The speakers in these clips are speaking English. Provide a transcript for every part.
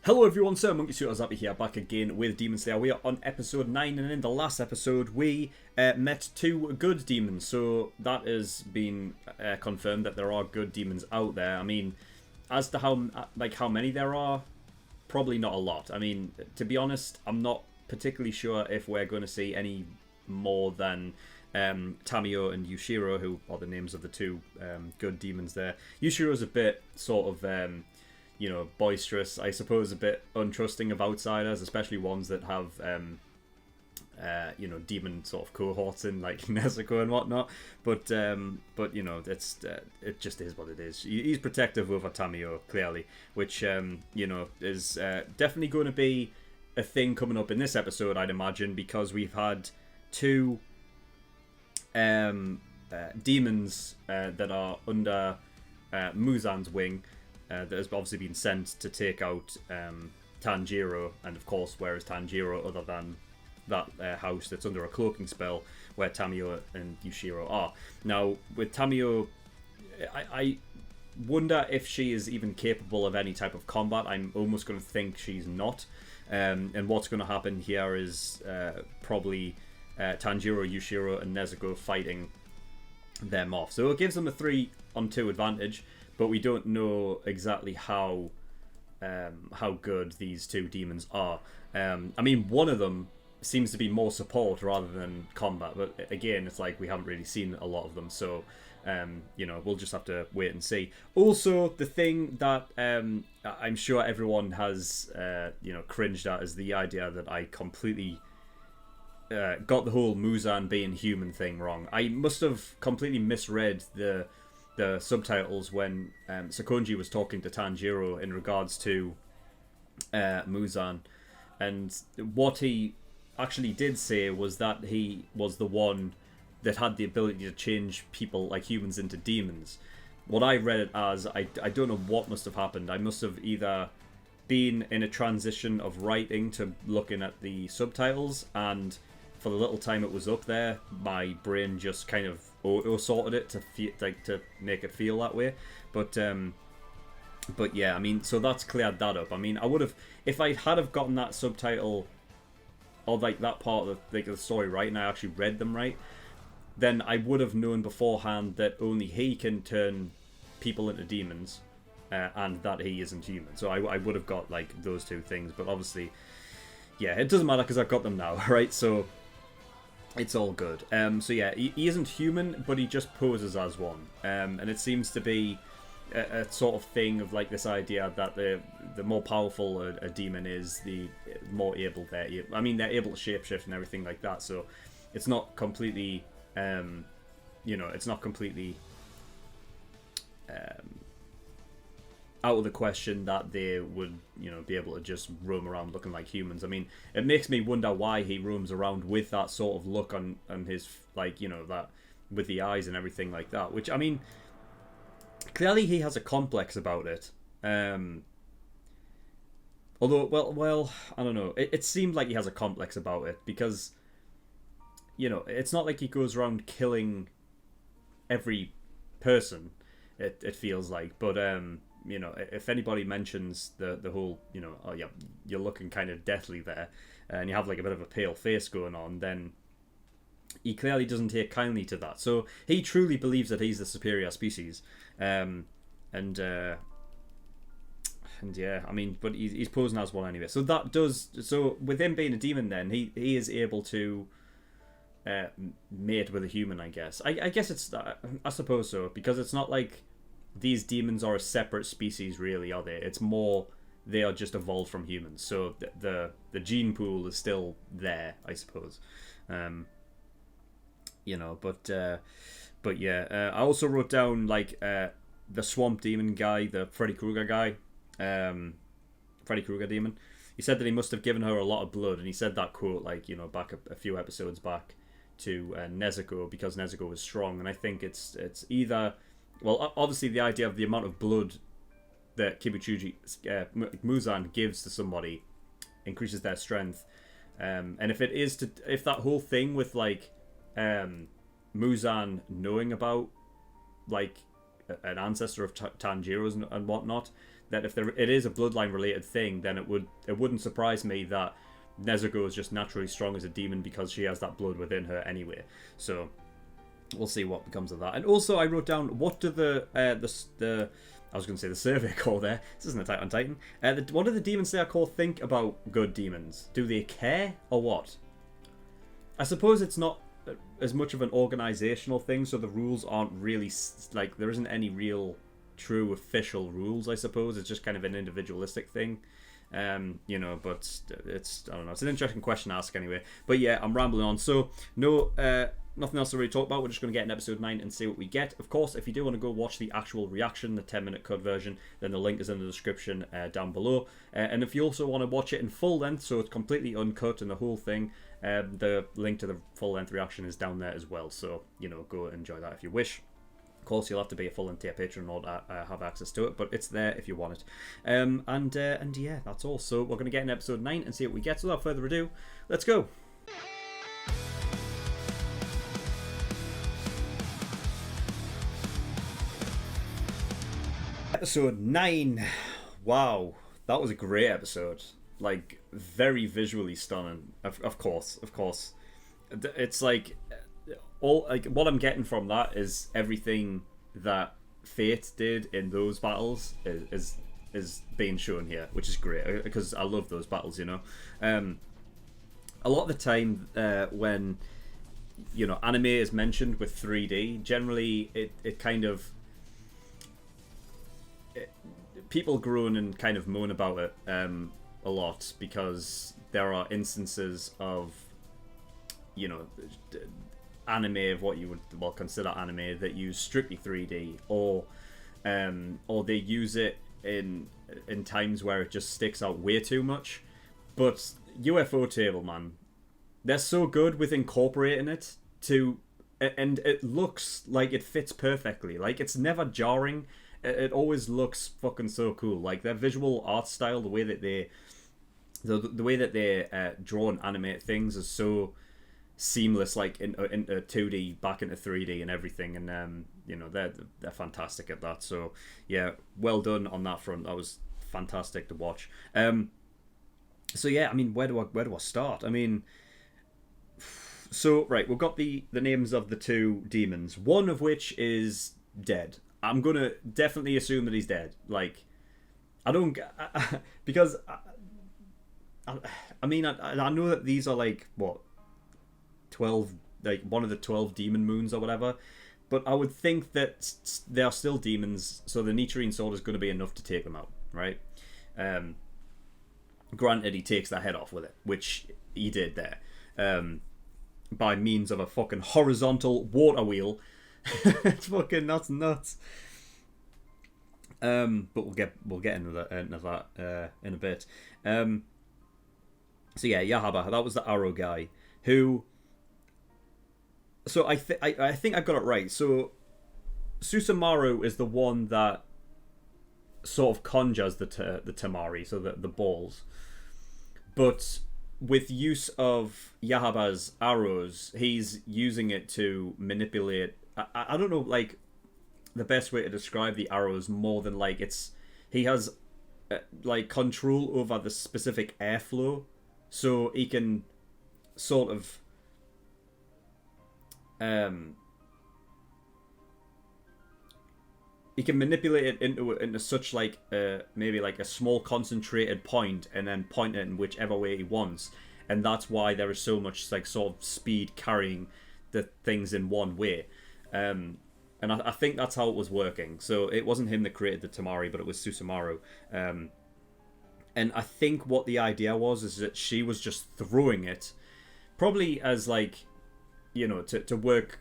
Hello everyone, SirMonkeySuit Zappy here, back again with Demon Slayer. We are on episode 9, and in the last episode we met two good demons. So that has been confirmed that there are good demons out there. I mean, as to how many there are, probably not a lot. I mean, to be honest, I'm not particularly sure if we're going to see any more than Tamio and Yushiro, who are the names of the two good demons there. Yushiro's a bit sort of boisterous, I suppose, a bit untrusting of outsiders, especially ones that have, demon sort of cohorts in, like Nezuko and whatnot. But it just is what it is. He's protective over Tamio, clearly, which, is definitely going to be a thing coming up in this episode, I'd imagine, because we've had two demons that are under Muzan's wing, that has obviously been sent to take out Tanjiro, and of course, where is Tanjiro other than that house that's under a cloaking spell where Tamio and Yushiro are. Now, with Tamio, I wonder if she is even capable of any type of combat. I'm almost going to think she's not. And what's going to happen here is probably Tanjiro, Yushiro, and Nezuko fighting them off. So it gives them a 3-on-2 advantage, but we don't know exactly how good these two demons are. I mean, one of them seems to be more support rather than combat, but again, it's like we haven't really seen a lot of them, so we'll just have to wait and see. Also, the thing that I'm sure everyone has cringed at is the idea that I completely got the whole Muzan being human thing wrong. I must have completely misread the subtitles when Sakonji was talking to Tanjiro in regards to Muzan, and what he actually did say was that he was the one that had the ability to change people, like humans, into demons. What I read it as, I don't know what must have happened. I must have either been in a transition of writing to looking at the subtitles, and for the little time it was up there, my brain just kind of auto-sorted it to make it feel that way. But yeah, I mean, so that's cleared that up. I mean, I would have, if I had have gotten that subtitle or like that part of the story right, and I actually read them right, then I would have known beforehand that only he can turn people into demons, and that he isn't human. So I would have got like those two things. But obviously, yeah, it doesn't matter because I've got them now, right? So it's all good. So yeah, he isn't human, but he just poses as one. And it seems to be a sort of thing of like this idea that the more powerful a demon is, the more able they're. I mean, they're able to shapeshift and everything like that. So it's not completely, it's not completely out of the question that they would, be able to just roam around looking like humans. I mean, it makes me wonder why he roams around with that sort of look on his, like, that with the eyes and everything like that. Which, I mean, clearly he has a complex about it. Although, well, I don't know. It seemed like he has a complex about it because, it's not like he goes around killing every person. It feels like, but if anybody mentions the whole, oh yeah, you're looking kind of deathly there, and you have like a bit of a pale face going on, then he clearly doesn't take kindly to that. So he truly believes that he's the superior species, and yeah, I mean, but he's posing as one anyway. So so with him being a demon, then he is able to mate with a human, I guess. I guess it's, I suppose so, because it's not like these demons are a separate species, really, are they? It's more they are just evolved from humans. So the gene pool is still there, I suppose. But yeah. I also wrote down like the swamp demon guy, the Freddy Krueger guy, Freddy Krueger demon. He said that he must have given her a lot of blood, and he said that quote like back a few episodes back to Nezuko, because Nezuko was strong, and I think it's either. Well, obviously the idea of the amount of blood that Kibuchuji Muzan gives to somebody increases their strength, and if that whole thing with like Muzan knowing about like an ancestor of Tanjiro's and whatnot, that if it is a bloodline related thing, then it wouldn't surprise me that Nezuko is just naturally strong as a demon because she has that blood within her anyway. So we'll see what becomes of that. And also, I wrote down, what do the I was going to say the survey core there. This isn't Attack on Titan. What do the Demon Slayer core think about good demons? Do they care or what? I suppose it's not as much of an organizational thing, so the rules aren't really like, there isn't any real true official rules. I suppose it's just kind of an individualistic thing. You know, but it's, I don't know, it's an interesting question to ask anyway. But yeah, I'm rambling on. So no, nothing else to really talk about. We're just going to get in episode 9 and see what we get. Of course, if you do want to go watch the actual reaction, the 10-minute cut version, then the link is in the description down below. And if you also want to watch it in full length, so it's completely uncut and the whole thing, the link to the full length reaction is down there as well. So, you know, go enjoy that if you wish. Of course, you'll have to be a full-length tier patron in order to have access to it, but it's there if you want it. And yeah, that's all. So we're going to get in episode 9 and see what we get. So without further ado, let's go. Episode 9. Wow, that was a great episode. Like, very visually stunning. Of course. It's like, all like what I'm getting from that is everything that Fate did in those battles is being shown here, which is great because I love those battles. You know, a lot of the time when, you know, anime is mentioned with 3D, generally it kind of, people groan and kind of moan about it a lot because there are instances of, you know, anime of what you would consider anime that use strictly 3D, or they use it in times where it just sticks out way too much. But UFO Table, man, they're so good with incorporating it and it looks like it fits perfectly. Like, it's never jarring. It always looks fucking so cool. Like, their visual art style, the way that they draw and animate things is so seamless, like into 2D back into 3D and everything, and you know, they're fantastic at that. So yeah, well done on that front. That was fantastic to watch. So yeah, I mean, where do I start? I mean, so right, we've got the names of the two demons, one of which is dead. I'm gonna definitely assume that he's dead. Like, I don't because I mean, I know that these are like, what, 12, like one of the 12 demon moons or whatever, but I would think that they are still demons, so the Nichiren sword is going to be enough to take them out, right? Granted, he takes their head off with it, which he did there, by means of a fucking horizontal water wheel. It's fucking nuts. But we'll get into that in a bit. So yeah, Yahaba, that was the arrow guy who. So I think I got it right. So Susumaru is the one that sort of conjures the Temari, so the balls. But with use of Yahaba's arrows, he's using it to manipulate. I don't know, like, the best way to describe the arrows more than like he has like control over the specific airflow, so he can sort of he can manipulate it into such like maybe like a small concentrated point and then point it in whichever way he wants, and that's why there is so much like sort of speed carrying the things in one way. And I think that's how it was working. So it wasn't him that created the Temari, but it was Susumaru. And I think what the idea was is that she was just throwing it, probably as like, you know, to work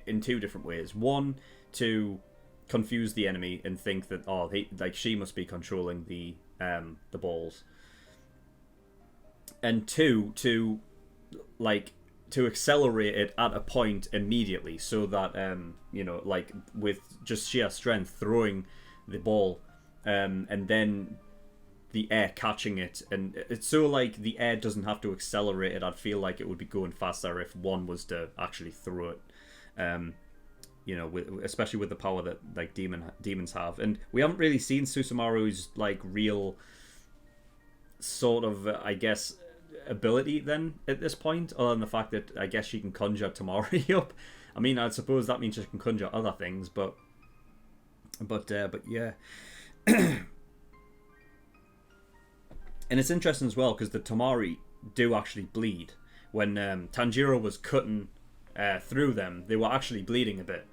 in two different ways. One, to confuse the enemy and think that she must be controlling the balls. And two, to accelerate it at a point immediately, so that you know, like with just sheer strength throwing the ball, and then the air catching it, and it's so like the air doesn't have to accelerate it. I'd feel like it would be going faster if one was to actually throw it. you know, especially with the power that like demons have. And we haven't really seen Susumaru's like real sort of I guess ability then at this point, other than the fact that I guess she can conjure Temari up. I mean, I suppose that means she can conjure other things, but yeah. And it's interesting as well because the Temari do actually bleed. When Tanjiro was cutting through them, they were actually bleeding a bit.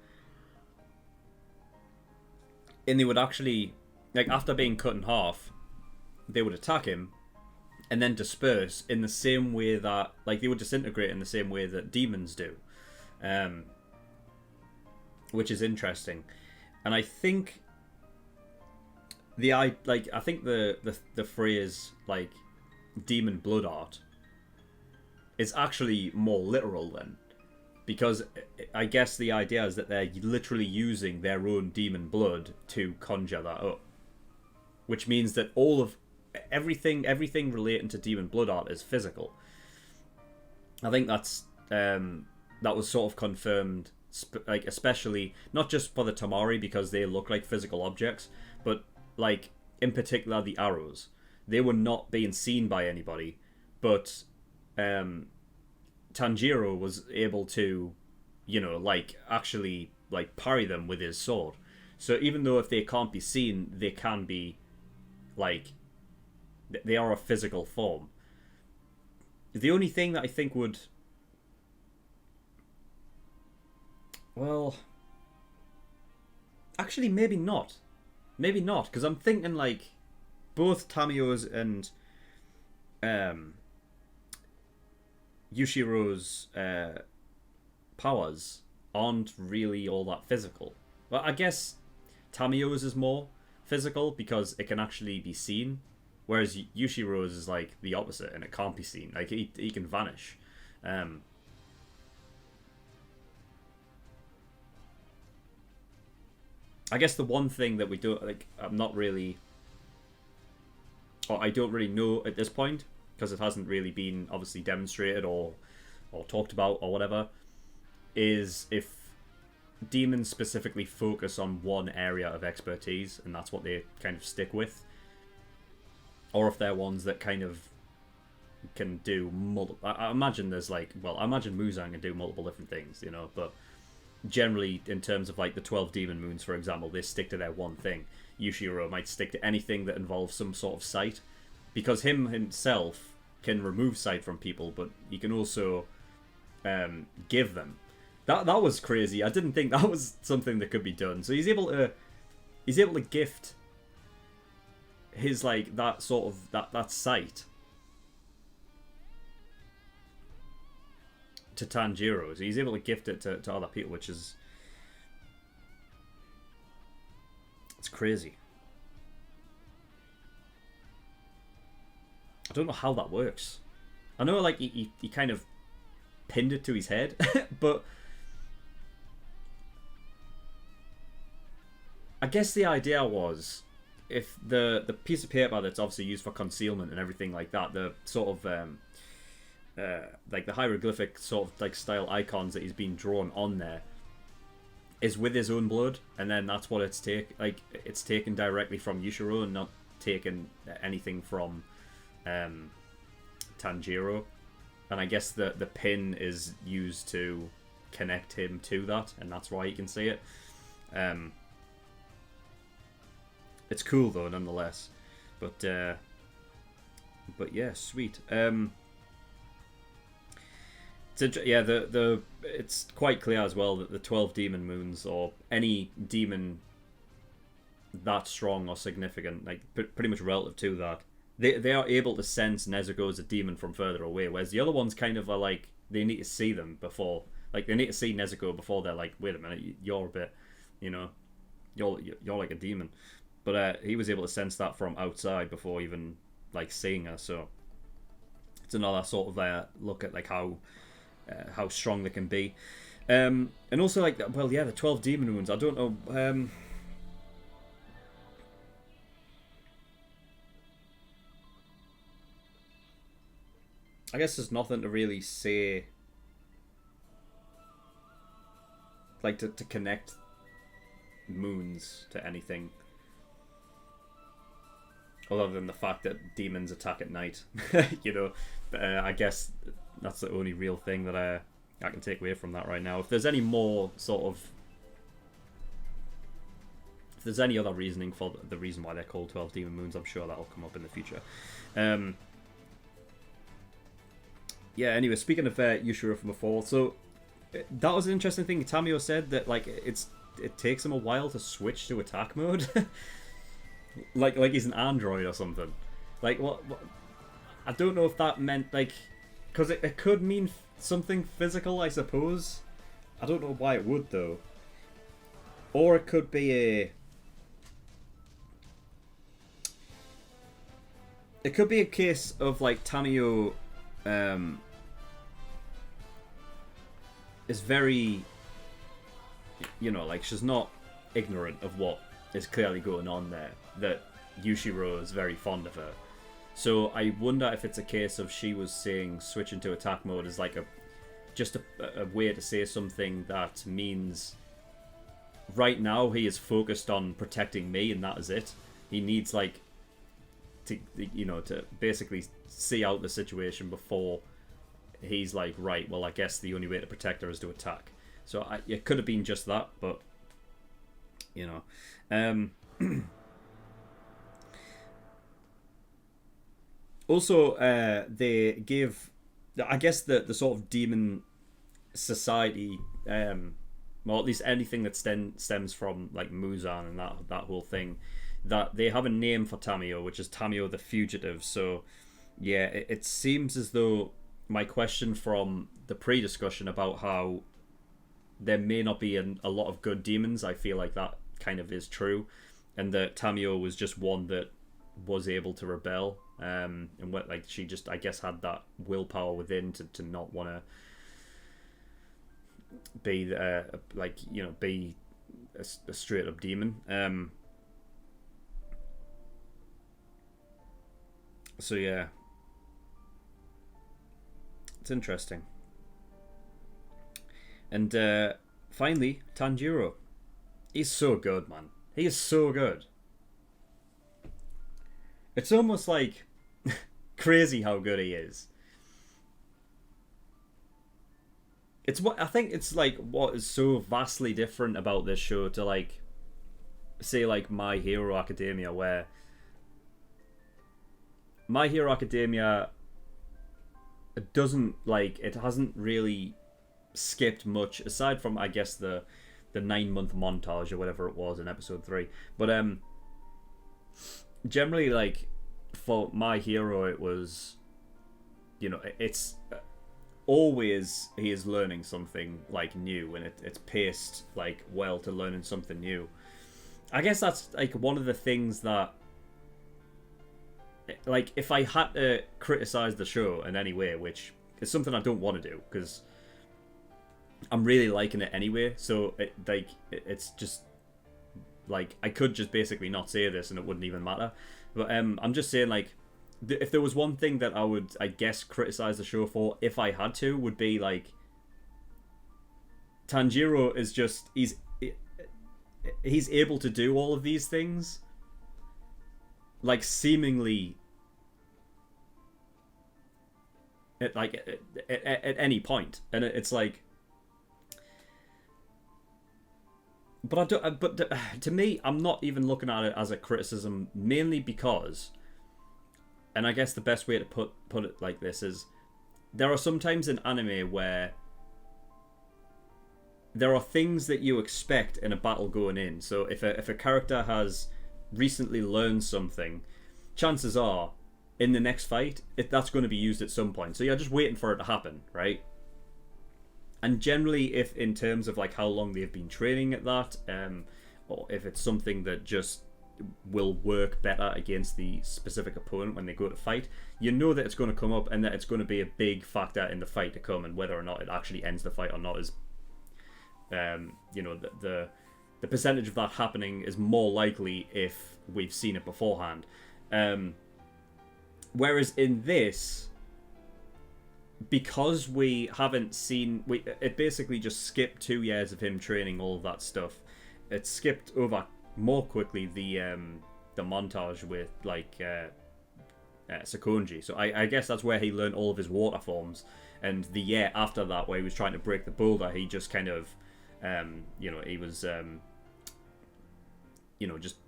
And they would actually, like, after being cut in half, they would attack him and then disperse in the same way that, like, they would disintegrate in the same way that demons do. Which is interesting. And I think I think the phrase, like, demon blood art is actually more literal then. Because I guess the idea is that they're literally using their own demon blood to conjure that up. Which means that all of everything relating to demon blood art is physical. I think that was sort of confirmed, like, especially not just for the Temari because they look like physical objects, but like in particular the arrows. They were not being seen by anybody, but Tanjiro was able to, you know, like, actually, like, parry them with his sword. So even though if they can't be seen, they can be, like, they are a physical form. The only thing that I think would, well, actually maybe not, because I'm thinking, like, both Tamio's and Yushiro's powers aren't really all that physical. Well, I guess Tamio's is more physical because it can actually be seen, whereas Yushiro's is like the opposite and it can't be seen. Like, he can vanish. I guess the one thing that we don't, like, I'm not really, or I don't really know at this point, because it hasn't really been obviously demonstrated or talked about or whatever, is if demons specifically focus on one area of expertise and that's what they kind of stick with, or if they're ones that kind of can do multiple. I imagine there's like, well, I imagine Muzan can do multiple different things, you know, but generally in terms of like the 12 demon moons, for example, they stick to their one thing. Yushiro might stick to anything that involves some sort of sight, because him himself can remove sight from people, but he can also give them. That was crazy. I didn't think that was something that could be done. So he's able to gift his, like, that sort of that sight to Tanjiro. So he's able to gift it to other people, which is, it's crazy. I don't know how that works. I know, like, he kind of pinned it to his head, but I guess the idea was, if the piece of paper that's obviously used for concealment and everything like that, the sort of like the hieroglyphic sort of like style icons that he's been drawn on there, is with his own blood, and then that's what it's taken directly from Yushiro and not taken anything from Tanjiro. And I guess the pin is used to connect him to that, and that's why you can see it. It's cool though, nonetheless. But yeah, sweet. It's quite clear as well that the 12 demon moons, or any demon that strong or significant, like pretty much relative to that, they are able to sense Nezuko as a demon from further away, whereas the other ones kind of are like, they need to see them before, like, they need to see Nezuko before they're like, wait a minute, you're a bit, you know, you're like a demon. But he was able to sense that from outside before even, like, seeing her. So it's another sort of look at, like, how strong they can be. And also, like, well, yeah, the 12 demon moons. I don't know. I guess there's nothing to really say like to connect moons to anything other than the fact that demons attack at night. You know, I guess that's the only real thing that I can take away from that right now. If there's any more sort of, if there's any other reasoning for the reason why they're called 12 demon moons, I'm sure that'll come up in the future. Yeah, anyway, speaking of Yushiro from before, so that was an interesting thing. Tamio said that like it takes him a while to switch to attack mode. like he's an android or something. Like what I don't know if that meant like, because it could mean something physical, I suppose. I don't know why it would though. Or it could be a case of like Tamio is very, you know, like she's not ignorant of what is clearly going on there, that Yushiro is very fond of her. So I wonder if it's a case of she was saying switching to attack mode is like just a way to say something that means right now he is focused on protecting me and that is it. He needs like to, you know, to basically see out the situation before he's like, right, well I guess the only way to protect her is to attack. So it could have been just that, but you know. Also, they give, I guess, the sort of demon society, well, at least anything that stems from like Muzan and that whole thing, that they have a name for Tamio, which is Tamio the Fugitive. So, yeah, it seems as though my question from the pre-discussion about how there may not be a lot of good demons, I feel like that kind of is true, and that Tamio was just one that was able to rebel, and what, like, she just, I guess, had that willpower within to not want to be like, you know, be a straight up demon. So yeah, it's interesting. And finally, Tanjiro. He's so good, man. He is so good. It's almost like crazy how good he is. It's what I think it's like what is so vastly different about this show to, like, say, like My Hero Academia, where My Hero Academia doesn't, like, it hasn't really skipped much aside from, I guess, the 9-month montage or whatever it was in episode 3, but generally, like, for My Hero, it was, you know, it's always he is learning something like new, and it's paced like well to learning something new. I guess that's like one of the things that, like, if I had to criticize the show in any way, which is something I don't want to do because I'm really liking it anyway, so it's just like I could just basically not say this and it wouldn't even matter. But I'm just saying, like, if there was one thing that I would, I guess, criticize the show for, if I had to, would be like Tanjiro is just he's able to do all of these things, like, seemingly at any point, and it's like. But I don't. But to me, I'm not even looking at it as a criticism, mainly because, and I guess the best way to put it like this is, there are sometimes in anime where there are things that you expect in a battle going in. So if a character has recently learned something, chances are in the next fight that's going to be used at some point. So you're just waiting for it to happen, right? And generally, if in terms of like how long they've been training at that, or if it's something that just will work better against the specific opponent when they go to fight, you know that it's going to come up and that it's going to be a big factor in the fight to come, and whether or not it actually ends the fight or not is, you know, the percentage of that happening is more likely if we've seen it beforehand. Whereas in this, because we haven't seen, it basically just skipped 2 years of him training all of that stuff. It skipped over more quickly the montage with like Sakonji. So I guess that's where he learned all of his water forms. And the year after that, where he was trying to break the boulder, he just kind of, he was,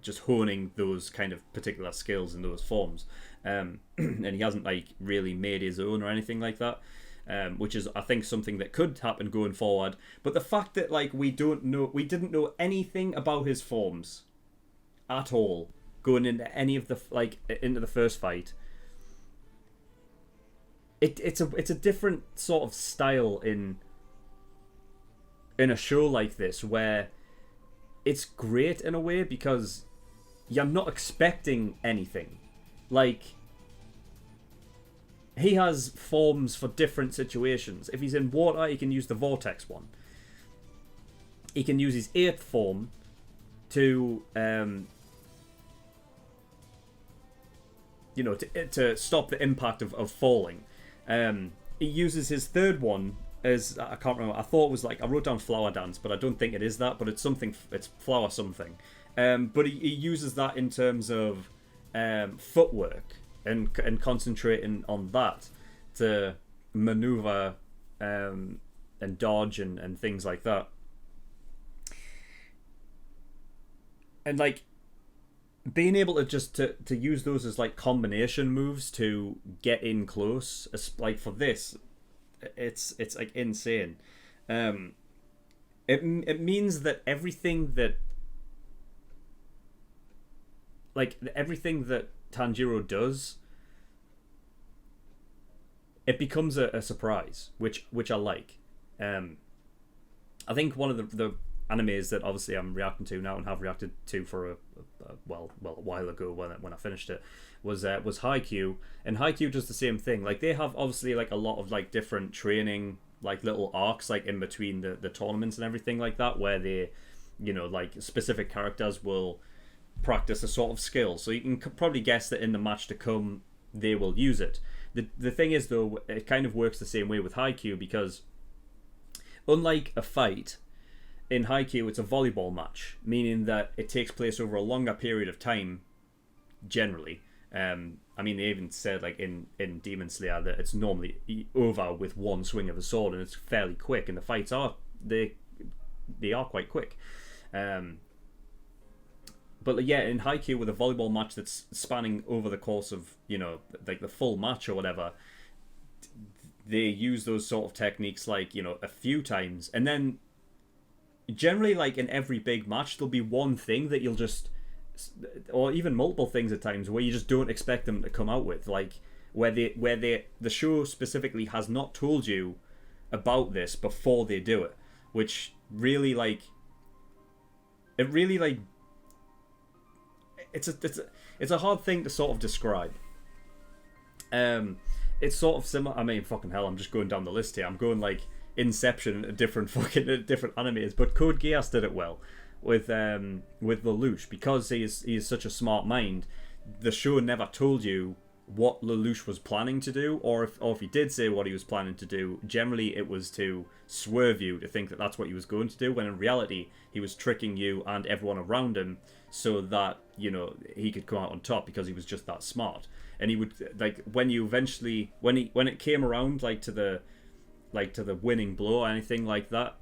just honing those kind of particular skills in those forms. And he hasn't like really made his own or anything like that. Which is, I think, something that could happen going forward. But the fact that like we didn't know anything about his forms at all going into any of the into the first fight. It's a different sort of style in a show like this, where it's great in a way because you're not expecting anything. Like, he has forms for different situations. If he's in water, he can use the vortex one. He can use his 8th form to to stop the impact of falling. He uses his 3rd one as, I can't remember, I thought it was like, I wrote down flower dance, but I don't think it is that, but it's something, it's flower something. But he uses that in terms of footwork and concentrating on that to maneuver and dodge and things like that. And like being able to just to use those as like combination moves to get in close, like for this, it's like insane. It means that everything that Tanjiro does, it becomes a surprise, which I like. I think one of the animes that obviously I'm reacting to now and have reacted to for a while ago when I finished it was Haikyuu, and Haikyuu does the same thing. Like, they have obviously like a lot of like different training, like little arcs like in between the tournaments and everything like that, where they, like specific characters will practice a sort of skill. So you can probably guess that in the match to come they will use it. The thing is though, it kind of works the same way with Haikyuu, because unlike a fight, in Haikyuu it's a volleyball match, meaning that it takes place over a longer period of time generally. I mean, they even said like in Demon Slayer that it's normally over with one swing of a sword, and it's fairly quick, and the fights are they are quite quick. But yeah, in Haikyuu, with a volleyball match that's spanning over the course of, like the full match or whatever, they use those sort of techniques like, a few times. And then generally, like in every big match, there'll be one thing that you'll just, or even multiple things at times, where you just don't expect them to come out with. Like, where the show specifically has not told you about this before they do it. Which really, like, it's a hard thing to sort of describe. It's sort of similar. I mean, fucking hell, I'm just going down the list here. I'm going like Inception, different animes, but Code Geass did it well with Lelouch, because he is such a smart mind. The show never told you what Lelouch was planning to do, or if he did say what he was planning to do, generally it was to swerve you to think that that's what he was going to do, when in reality he was tricking you and everyone around him so that, he could come out on top, because he was just that smart. And he would, like, when it came around, like to the winning blow or anything like that,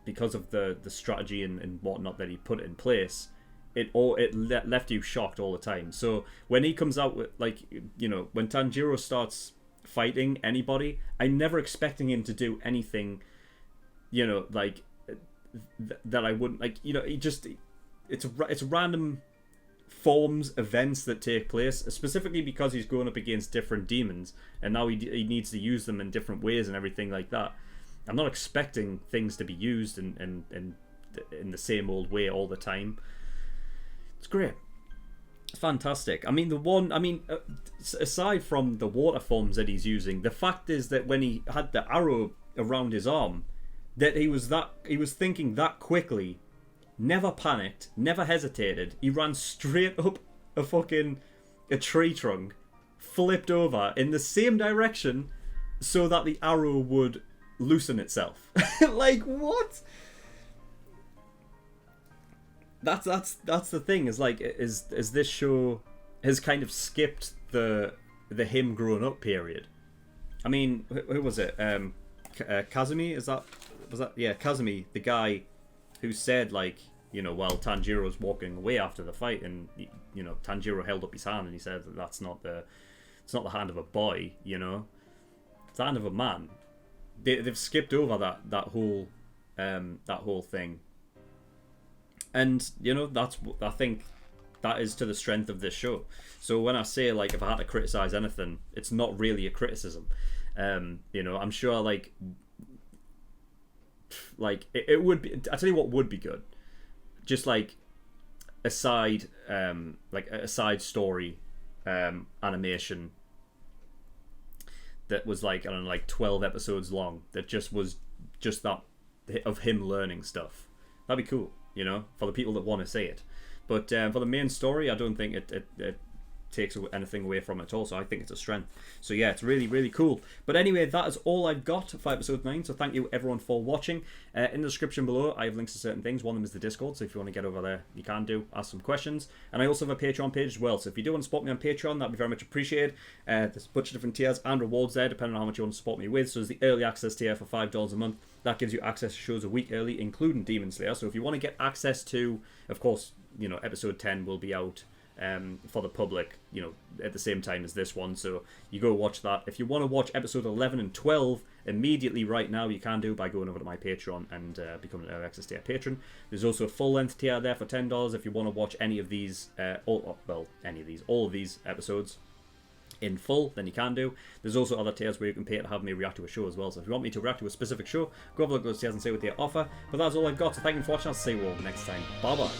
because of the strategy and whatnot that he put in place, it left you shocked all the time. So when he comes out with, like, when Tanjiro starts fighting anybody, I'm never expecting him to do anything, like that I wouldn't, like, he just, it's random forms, events that take place, specifically because he's going up against different demons, and now he needs to use them in different ways and everything like that. I'm not expecting things to be used in the same old way all the time. It's great. It's fantastic. I mean, aside from the water forms that he's using, the fact is that when he had the arrow around his arm, that he was thinking that quickly, never panicked, never hesitated. He ran straight up a tree trunk, flipped over in the same direction so that the arrow would loosen itself. Like, what? That's the thing. Is like, is this show has kind of skipped the him growing up period. I mean, who was it? Kazumi, was that? Yeah, Kazumi, the guy who said, like, you know, while Tanjiro was walking away after the fight, and, you know, Tanjiro held up his hand and he said that it's not the hand of a boy, you know, it's the hand of a man. They've skipped over that whole thing, and, you know, I think that is to the strength of this show. So when I say, like, if I had to criticize anything, it's not really a criticism. You know, I'm sure, like it would be. I tell you what would be good, just like a side story animation that was, like, I don't know, like 12 episodes long, that just was just that of him learning stuff. That'd be cool, you know, for the people that want to see it. But for the main story, I don't think it takes anything away from it at all, so I think it's a strength. So yeah, it's really, really cool. But anyway, that is all I've got for episode 9, so thank you everyone for watching. In the description below, I have links to certain things. One of them is the Discord, so if you want to get over there, you can do, ask some questions. And I also have a Patreon page as well, so if you do want to support me on Patreon, that'd be very much appreciated. There's a bunch of different tiers and rewards there, depending on how much you want to support me with. So there's the early access tier for $5 a month. That gives you access to shows a week early, including Demon Slayer. So if you want to get access to, of course, you know, episode 10 will be out for the public, you know, at the same time as this one, so you go watch that. If you want to watch episode 11 and 12 immediately right now, you can do by going over to my Patreon and becoming an early access tier patron. There's also a full length tier there for $10 if you want to watch any of these, all of these episodes in full, then you can do. There's also other tiers where you can pay to have me react to a show as well, so if you want me to react to a specific show, go have a look at those tiers and see what they offer. But that's all I've got, so thank you for watching. I'll see you all next time. Bye bye.